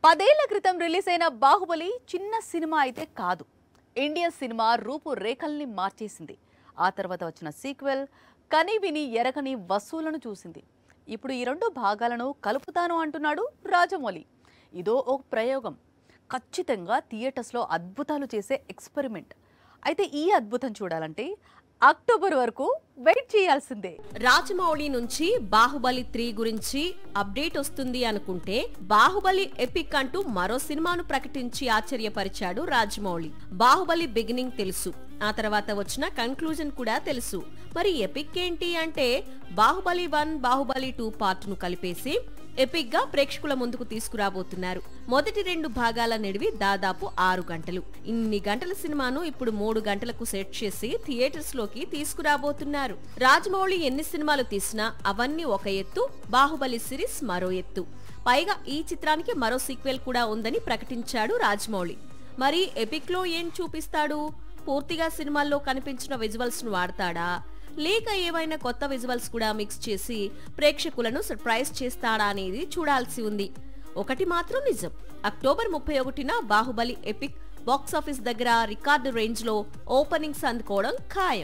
10 ఏళ్ల క్రితం రిలీజ్ అయిన బాహుబలి చిన్న సినిమా అయితే కాదు. ఇండియన్ సినిమా రూపురేఖల్ని మార్చేసింది. ఆ తర్వాత వచ్చిన సీక్వెల్ కనీవిని ఎరగని వసూలను చూసింది. ఇప్పుడు ఈ రెండు భాగాలను కలుపుతాను అంటున్నాడు రాజమౌళి. ఇదో ఒక ప్రయోగం. ఖచ్చితంగా థియేటర్స్లో అద్భుతాలు చేసే ఎక్స్పెరిమెంట్. అయితే ఈ అద్భుతం చూడాలంటే అక్టోబర్ వరకు వెయిట్ చేయాల్సిందే. రాజమౌళి నుంచి బాహుబలి 3 గురించి అప్డేట్ వస్తుంది అనుకుంటే బాహుబలి ఎపిక్ అంటూ మరో సినిమాను ప్రకటించి ఆశ్చర్యపరిచాడు రాజమౌళి. బాహుబలి బిగినింగ్ తెలుసు, ఆ తర్వాత వచ్చిన కన్క్లూజన్ కూడా తెలుసు. మరి ఎపిక్ ఏంటి అంటే బాహుబలి 1, బాహుబలి 2 పార్ట్ ను కలిపేసి ఎపిక్ గా ప్రేక్షకుల ముందుకు తీసుకురాబోతున్నారు. మొదటి 2 భాగాల నిడివి దాదాపు 6 గంటలు. ఇన్ని గంటల సినిమాను ఇప్పుడు 3 గంటలకు సెట్ చేసి థియేటర్స్ లోకి తీసుకురాబోతున్నారు. రాజమౌళి ఎన్ని సినిమాలు తీసినా అవన్నీ ఒక ఎత్తు, బాహుబలి సిరీస్ మరో ఎత్తు. పైగా ఈ చిత్రానికి మరో సీక్వెల్ కూడా ఉందని ప్రకటించాడు రాజమౌళి. మరి ఎపిక్ లో ఏం చూపిస్తాడు? పూర్తిగా సినిమాల్లో కనిపించిన విజువల్స్ ను వాడతాడా, లేక ఏవైనా కొత్త విజువల్స్ కూడా మిక్స్ చేసి ప్రేక్షకులను సర్ప్రైజ్ చేస్తాడా అనేది చూడాల్సి ఉంది. ఒకటి మాత్రం నిజం, అక్టోబర్ 31న బాహుబలి ఎపిక్ బాక్సాఫీస్ దగ్గర రికార్డు రేంజ్ లో ఓపెనింగ్స్ అందుకోవడం ఖాయం.